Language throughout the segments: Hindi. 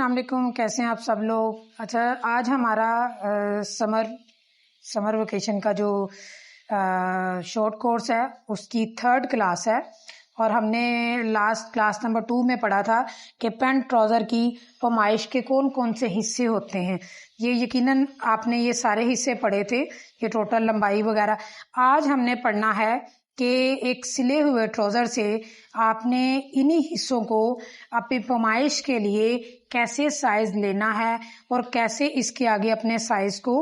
अस्सलाम वालेकुम। कैसे हैं आप सब लोग। अच्छा, आज हमारा समर वेकेशन का जो शॉर्ट कोर्स है उसकी 3rd क्लास है और हमने लास्ट क्लास नंबर 2 में पढ़ा था कि पैंट ट्राउज़र की पैमाइश के कौन कौन से हिस्से होते हैं। ये यकीनन आपने ये सारे हिस्से पढ़े थे, ये टोटल लंबाई वगैरह। आज हमने पढ़ना है कि एक सिले हुए ट्राउज़र से आपने इन्हीं हिस्सों को अपनी पैमाइश के लिए कैसे साइज़ लेना है और कैसे इसके आगे अपने साइज़ को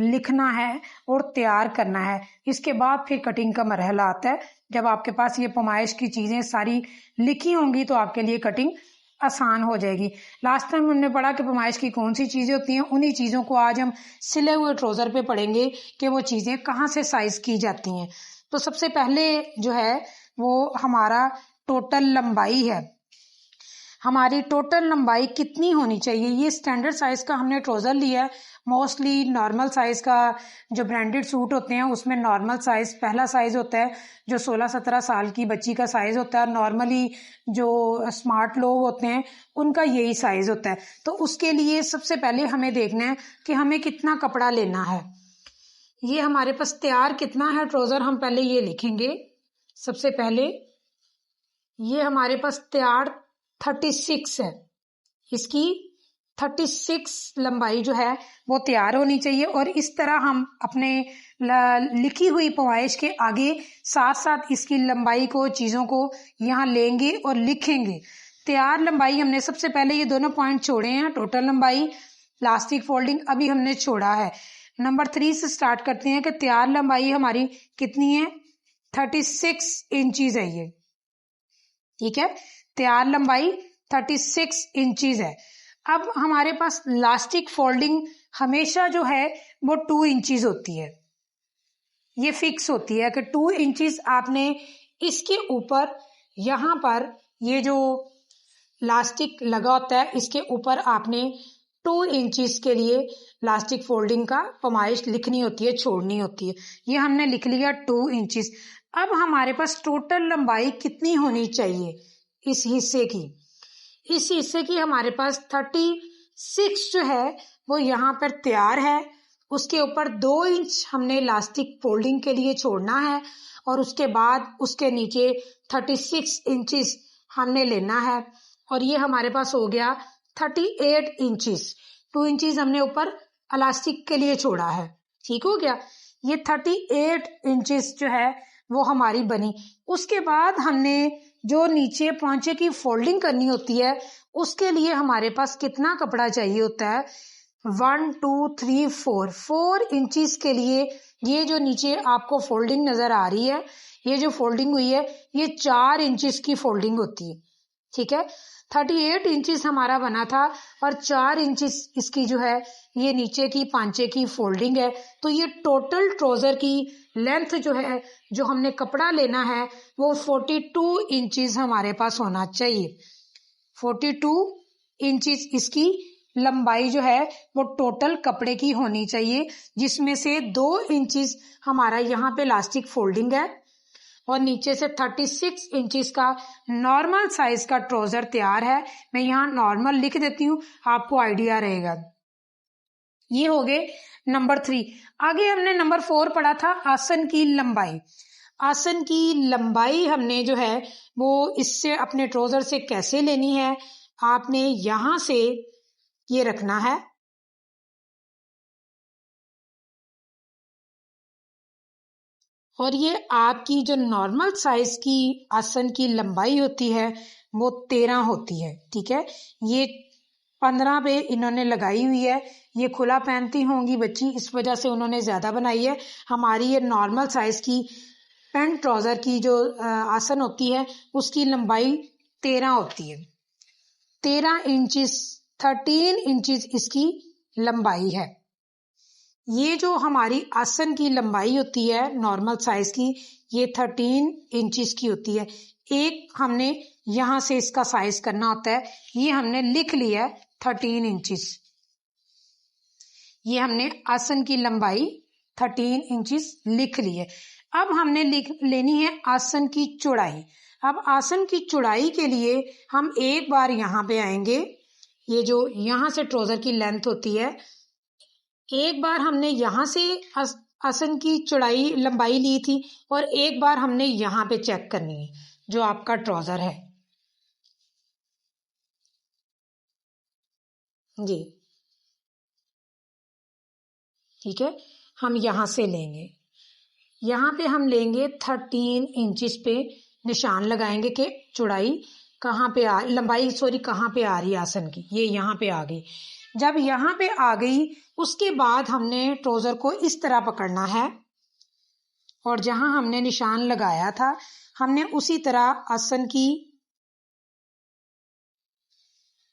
लिखना है और तैयार करना है। इसके बाद फिर कटिंग का मरहला आता है। जब आपके पास ये पैमाइश की चीज़ें सारी लिखी होंगी तो आपके लिए कटिंग आसान हो जाएगी। लास्ट टाइम हमने पढ़ा कि पैमाइश की कौन सी चीज़ें होती हैं, उन्हीं चीज़ों को आज हम सिले हुए ट्राउज़र पे पढ़ेंगे कि वो चीज़ें कहाँ से साइज़ की जाती हैं। तो सबसे पहले जो है वो हमारा टोटल लंबाई है। हमारी टोटल लंबाई कितनी होनी चाहिए। ये स्टैंडर्ड साइज़ का हमने ट्राउज़र लिया है। मोस्टली नॉर्मल साइज़ का जो ब्रांडेड सूट होते हैं उसमें नॉर्मल साइज़ पहला साइज़ होता है जो 16-17 साल की बच्ची का साइज़ होता है। नॉर्मली जो स्मार्ट लोग होते हैं उनका यही साइज़ होता है। तो उसके लिए सबसे पहले हमें देखना है कि हमें कितना कपड़ा लेना है। ये हमारे पास तैयार कितना है ट्राउज़र, हम पहले ये लिखेंगे। सबसे पहले ये हमारे पास तैयार 36 है। इसकी 36 लंबाई जो है वो तैयार होनी चाहिए और इस तरह हम अपने लिखी हुई पैमाइश के आगे साथ साथ इसकी लंबाई को चीज़ों को यहाँ लेंगे और लिखेंगे। तैयार लंबाई हमने सबसे पहले ये दोनों पॉइंट छोड़े हैं। टोटल लंबाई, इलास्टिक फोल्डिंग अभी हमने छोड़ा है। नंबर 3 से स्टार्ट करते हैं कि तैयार लंबाई हमारी कितनी है। 36 इंचीज है ये, ठीक है। तैयार लंबाई 36 इंचीज है। अब हमारे पास इलास्टिक फोल्डिंग हमेशा जो है वो 2 इंचीज होती है। ये फिक्स होती है कि 2 इंचीज आपने इसके ऊपर यहाँ पर ये जो इलास्टिक लगा होता है इसके ऊपर आपने 2 इंचीज के लिए इलास्टिक फोल्डिंग का पैमाइश लिखनी होती है, छोड़नी होती है। ये हमने लिख लिया 2 इंचीज। अब हमारे पास टोटल लंबाई कितनी होनी चाहिए इस हिस्से की। इस हिस्से की हमारे पास 36 जो है वो यहाँ पर तैयार है। उसके ऊपर 2 इंच हमने इलास्टिक फोल्डिंग के लिए छोड़ना है और उसके बाद उसके नीचे 36 इंचेस हमने लेना है और ये हमारे पास हो गया 38 इंचेस। 2 इंचेस हमने ऊपर इलास्टिक के लिए छोड़ा है, ठीक हो गया। ये 38 इंचेस जो है वो हमारी बनी। उसके बाद हमने जो नीचे पौंचे की फोल्डिंग करनी होती है उसके लिए हमारे पास कितना कपड़ा चाहिए होता है। 1 2 3 4 इंचेस के लिए ये जो नीचे आपको फोल्डिंग नजर आ रही है, ये जो फोल्डिंग हुई है ये 4 इंचेस की फोल्डिंग होती है, ठीक है। 38 इंचेस हमारा बना था और 4 इंचेस इसकी जो है ये नीचे की पांचे की फोल्डिंग है। तो ये टोटल ट्राउजर की लेंथ जो है, जो हमने कपड़ा लेना है वो 42 इंचेस हमारे पास होना चाहिए। 42 इंचेस इसकी लंबाई जो है वो टोटल कपड़े की होनी चाहिए, जिसमें से 2 इंचेस हमारा यहाँ पे इलास्टिक फोल्डिंग है और नीचे से 36 इंचेस का नॉर्मल साइज का ट्राउजर तैयार है। मैं यहाँ नॉर्मल लिख देती हूँ, आपको आइडिया रहेगा। ये हो गए नंबर 3। आगे हमने नंबर 4 पढ़ा था आसन की लंबाई। आसन की लंबाई हमने जो है वो इससे अपने ट्राउजर से कैसे लेनी है। आपने यहाँ से ये रखना है और ये आपकी जो नॉर्मल साइज की आसन की लंबाई होती है वो 13 होती है, ठीक है। ये 15 पे इन्होंने लगाई हुई है। ये खुला पहनती होंगी बच्ची, इस वजह से उन्होंने ज्यादा बनाई है। हमारी ये नॉर्मल साइज की पैंट ट्राउजर की जो आसन होती है उसकी लंबाई 13 होती है। 13 इंचेस 13 इंचेस इसकी लंबाई है। ये जो हमारी आसन की लंबाई होती है नॉर्मल साइज की, ये 13 इंचेस की होती है। एक हमने यहाँ से इसका साइज करना होता है, ये हमने लिख लिया है 13 इंचेस। ये हमने आसन की लंबाई 13 इंचेस लिख ली है। अब हमने लेनी है आसन की चौड़ाई। अब आसन की चौड़ाई के लिए हम एक बार यहाँ पे आएंगे, ये जो यहाँ से ट्राउजर की लेंथ होती है, एक बार हमने यहाँ से आसन की चौड़ाई लंबाई ली थी और एक बार हमने यहाँ पे चेक करनी है जो आपका ट्राउजर है जी। ठीक है, हम यहाँ से लेंगे, यहाँ पे हम लेंगे 13 इंचिस पे निशान लगाएंगे कि चौड़ाई कहाँ पे लंबाई कहाँ पे आ रही है आसन की, ये यहाँ पे आ गई। जब यहाँ पे आ गई उसके बाद हमने ट्राउजर को इस तरह पकड़ना है और जहां हमने निशान लगाया था हमने उसी तरह आसन की,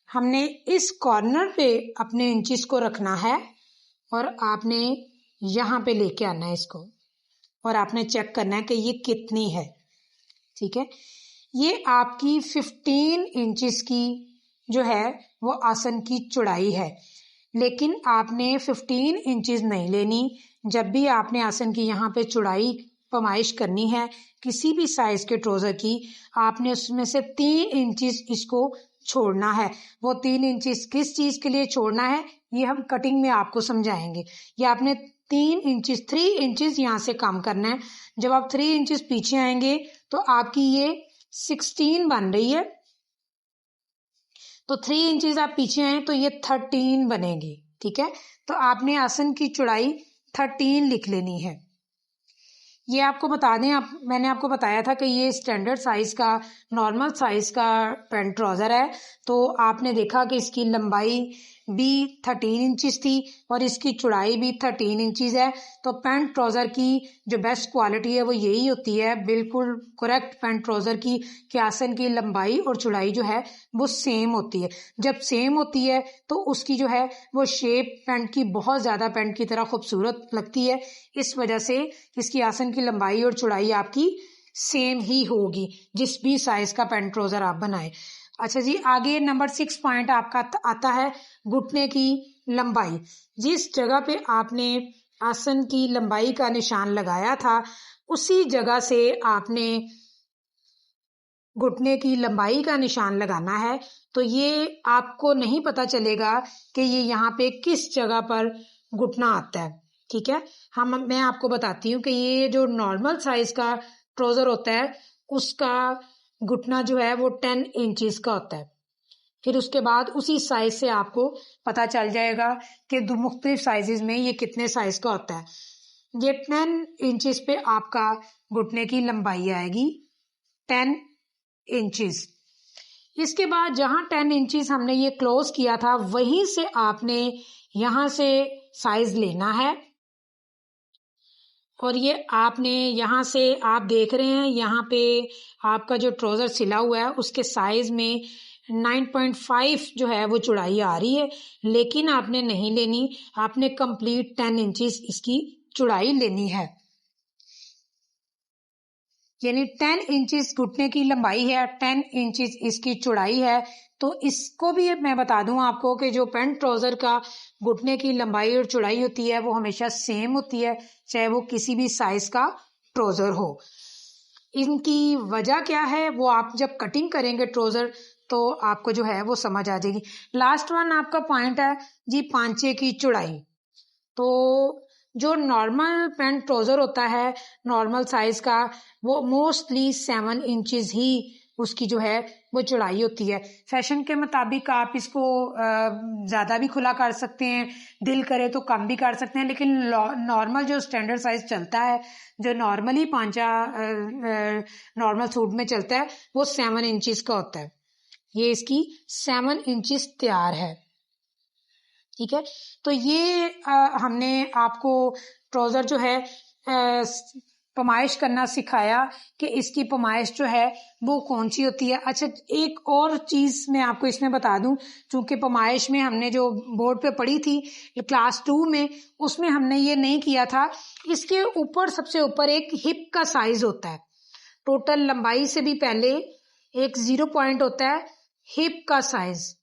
हमने इस कॉर्नर पे अपने इंचिस को रखना है और आपने यहाँ पे लेके आना है इसको और आपने चेक करना है कि ये कितनी है। ठीक है, ये आपकी 15 इंचिस की जो है वो आसन की चौड़ाई है, लेकिन आपने 15 इंचिस नहीं लेनी। जब भी आपने आसन की यहाँ पे चौड़ाई पैमाइश करनी है किसी भी साइज के ट्राउजर की, आपने उसमें से 3 इंचिस इसको छोड़ना है। वो 3 इंचिस किस चीज के लिए छोड़ना है ये हम कटिंग में आपको समझाएंगे। ये आपने 3 इंचिस यहाँ से कम करना है। जब आप 3 इंचिस पीछे आएंगे तो आपकी ये 16 बन रही है, तो 3 इंचिस आप पीछे आए तो ये 13 बनेगी। ठीक है, तो आपने आसन की चौड़ाई 13 लिख लेनी है। ये आपको बता दें, मैंने आपको बताया था कि ये स्टैंडर्ड साइज का, नॉर्मल साइज का पैंट ट्राउजर है, तो आपने देखा कि इसकी लंबाई भी 13 इंचिस थी और इसकी चौड़ाई भी 13 इंचिस है। तो पैंट ट्राउजर की जो बेस्ट क्वालिटी है वो यही होती है, बिल्कुल करेक्ट पैंट ट्राउजर की, कि आसन की लंबाई और चौड़ाई जो है वो सेम होती है। जब सेम होती है तो उसकी जो है वो शेप पैंट की बहुत ज़्यादा पैंट की तरह खूबसूरत लगती है। इस वजह से इसकी आसन की लंबाई और चौड़ाई आपकी सेम ही होगी जिस भी साइज का पैंट ट्राउजर आप बनाए। अच्छा जी, आगे नंबर 6 पॉइंट आपका आता है घुटने की लंबाई। जिस जगह पे आपने आसन की लंबाई का निशान लगाया था उसी जगह से आपने घुटने की लंबाई का निशान लगाना है। तो ये आपको नहीं पता चलेगा कि ये यहाँ पे किस जगह पर घुटना आता है। ठीक है, मैं आपको बताती हूँ कि ये जो नॉर्मल साइज का ट्राउजर होता है उसका घुटना जो है वो 10 इंचिस का होता है। फिर उसके बाद उसी साइज से आपको पता चल जाएगा कि दो मुख्तलिफ साइजेस में ये कितने साइज का होता है। ये 10 इंचिस पे आपका घुटने की लंबाई आएगी, 10 इंचिस। इसके बाद जहां 10 इंचिस हमने ये क्लोज किया था वहीं से आपने यहां से साइज लेना है और ये आपने यहाँ से, आप देख रहे हैं यहाँ पे आपका जो ट्राउजर सिला हुआ है उसके साइज में 9.5 जो है वो चौड़ाई आ रही है, लेकिन आपने नहीं लेनी, आपने कंप्लीट 10 इंचिस इसकी चौड़ाई लेनी है। यानी 10 इंचिस घुटने की लंबाई है, 10 इंचिस इसकी चौड़ाई है। तो इसको भी मैं बता दूं आपको कि जो पैंट ट्राउजर का घुटने की लंबाई और चौड़ाई होती है वो हमेशा सेम होती है, चाहे वो किसी भी साइज का ट्राउजर हो। इनकी वजह क्या है वो आप जब कटिंग करेंगे ट्राउजर तो आपको जो है वो समझ आ जाएगी। लास्ट वन आपका पॉइंट है जी पांचे की चौड़ाई। तो जो नॉर्मल पैंट ट्राउजर होता है नॉर्मल साइज का वो मोस्टली 7 इंचिस ही उसकी जो है वो चौड़ाई होती है। फैशन के मुताबिक आप इसको ज़्यादा भी खुला कर सकते हैं, दिल करे तो कम भी कर सकते हैं, लेकिन नॉर्मल जो स्टैंडर्ड साइज चलता है, जो नॉर्मली पांचा नॉर्मल सूट में चलता है वो 7 इंचिस का होता है। ये इसकी 7 इंचिस तैयार है। ठीक है, तो ये हमने आपको ट्राउजर जो है पैमाइश करना सिखाया कि इसकी पैमाइश जो है वो कौन सी होती है। अच्छा, एक और चीज़ मैं आपको इसमें बता दूं, चूंकि पैमाइश में हमने जो बोर्ड पे पढ़ी थी क्लास 2 में, उसमें हमने ये नहीं किया था। इसके ऊपर सबसे ऊपर एक हिप का साइज होता है, टोटल लंबाई से भी पहले एक 0 पॉइंट होता है हिप का साइज।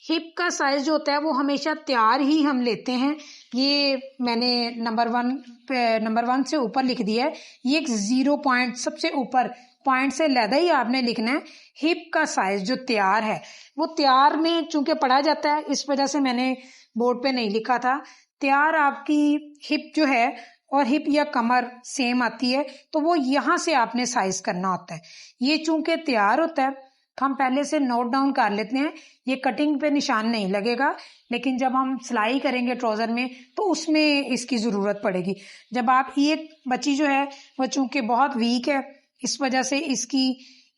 हिप का साइज जो होता है वो हमेशा तैयार ही हम लेते हैं। ये मैंने नंबर 1 से ऊपर लिख दिया है। ये एक 0 पॉइंट सबसे ऊपर पॉइंट से लैदा ही आपने लिखना है हिप का साइज जो तैयार है, वो तैयार में चूंकि पढ़ा जाता है इस वजह से मैंने बोर्ड पे नहीं लिखा था। तैयार आपकी हिप जो है और हिप या कमर सेम आती है, तो वो यहाँ से आपने साइज करना होता है। ये चूंकि तैयार होता है तो हम पहले से नोट डाउन कर लेते हैं। ये कटिंग पे निशान नहीं लगेगा, लेकिन जब हम सिलाई करेंगे ट्राउजर में तो उसमें इसकी ज़रूरत पड़ेगी। जब आप एक बच्ची जो है वो चूंकि बहुत वीक है, इस वजह से इसकी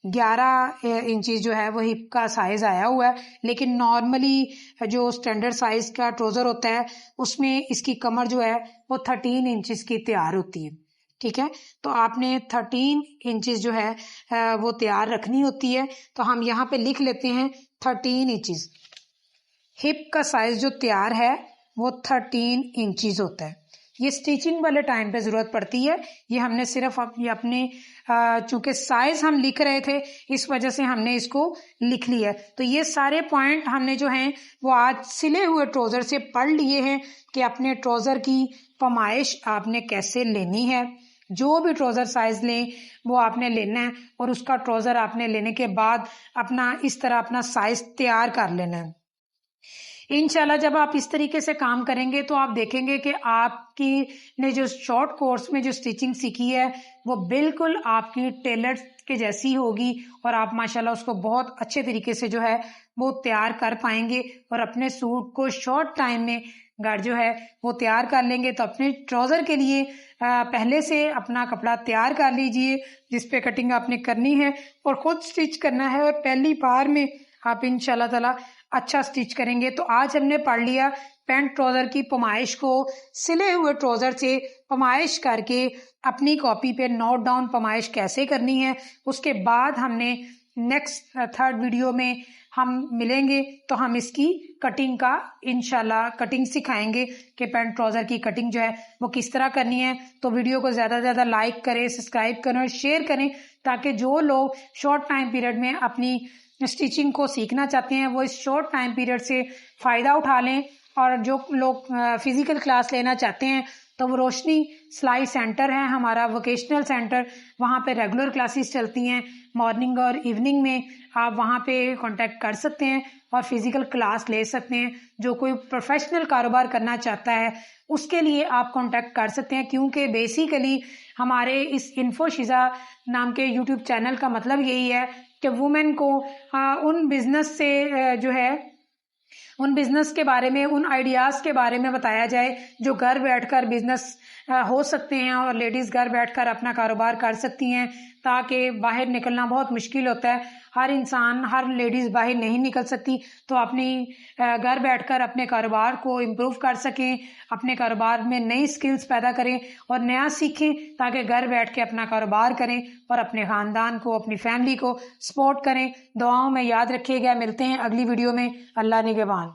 11 इंचेस जो है वो हिप का साइज आया हुआ है, लेकिन नॉर्मली जो स्टैंडर्ड साइज का ट्राउजर होता है उसमें इसकी कमर जो है वो 13 इंचेस की तैयार होती है। ठीक है, तो आपने 13 इंचेस जो है वो तैयार रखनी होती है। तो हम यहाँ पे लिख लेते हैं 13 इंचेस। हिप का साइज जो तैयार है वो 13 इंचेस होता है। ये स्टिचिंग वाले टाइम पे ज़रूरत पड़ती है। ये हमने सिर्फ ये अपने चूंकि साइज हम लिख रहे थे इस वजह से हमने इसको लिख लिया। तो ये सारे पॉइंट हमने जो हैं वो आज सिले हुए ट्राउज़र से पढ़ लिए हैं कि अपने ट्राउज़र की पैमाइश आपने कैसे लेनी है। जो भी ट्राउज़र साइज लें वो आपने लेना है और उसका ट्राउज़र आपने लेने के बाद अपना इस तरह अपना साइज तैयार कर लेना है। इंशाल्लाह जब आप इस तरीके से काम करेंगे तो आप देखेंगे कि आपकी ने जो शॉर्ट कोर्स में जो स्टिचिंग सीखी है वो बिल्कुल आपकी टेलर के जैसी होगी और आप माशाल्लाह उसको बहुत अच्छे तरीके से जो है वो तैयार कर पाएंगे और अपने सूट को शॉर्ट टाइम में गार्ड जो है वो तैयार कर लेंगे। तो अपने ट्राउज़र के लिए पहले से अपना कपड़ा तैयार कर लीजिए जिस पे कटिंग आपने करनी है और ख़ुद स्टिच करना है और पहली बार में आप इंशाल्लाह ताला अच्छा स्टिच करेंगे। तो आज हमने पढ़ लिया पैंट ट्राउज़र की पैमाइश को सिले हुए ट्राउज़र से पैमाइश करके अपनी कॉपी पे नोट डाउन पैमाइश कैसे करनी है। उसके बाद हमने नेक्स्ट थर्ड वीडियो में हम मिलेंगे तो हम इसकी कटिंग का इंशाल्लाह कटिंग सिखाएंगे कि पैंट ट्राउज़र की कटिंग जो है वो किस तरह करनी है। तो वीडियो को ज़्यादा से ज़्यादा लाइक करें, सब्सक्राइब करें और शेयर करें ताकि जो लोग शॉर्ट टाइम पीरियड में अपनी स्टिचिंग को सीखना चाहते हैं वो इस शॉर्ट टाइम पीरियड से फ़ायदा उठा लें। और जो लोग फिज़िकल क्लास लेना चाहते हैं तो वो रोशनी सिलाई सेंटर है हमारा वोकेशनल सेंटर, वहाँ पे रेगुलर क्लासेस चलती हैं मॉर्निंग और इवनिंग में। आप वहाँ पे कांटेक्ट कर सकते हैं और फिज़िकल क्लास ले सकते हैं। जो कोई प्रोफेशनल कारोबार करना चाहता है उसके लिए आप कांटेक्ट कर सकते हैं, क्योंकि बेसिकली हमारे इस इन्फोशिज़ा नाम के यूट्यूब चैनल का मतलब यही है कि वुमेन को उन बिज़नेस से जो है उन बिज़नेस के बारे में, उन आइडियाज़ के बारे में बताया जाए जो घर बैठकर बिज़नेस हो सकते हैं और लेडीज़ घर बैठकर अपना कारोबार कर सकती हैं, ताकि बाहर निकलना बहुत मुश्किल होता है। हर इंसान, हर लेडीज़ बाहर नहीं निकल सकती, तो अपनी घर बैठकर अपने कारोबार को इम्प्रूव कर सकें, अपने कारोबार में नई स्किल्स पैदा करें और नया सीखें ताकि घर बैठ के अपना कारोबार करें और अपने ख़ानदान को, अपनी फैमिली को सपोर्ट करें। दुआओं में याद रखिएगा। मिलते हैं अगली वीडियो में। अल्लाह निगहबान।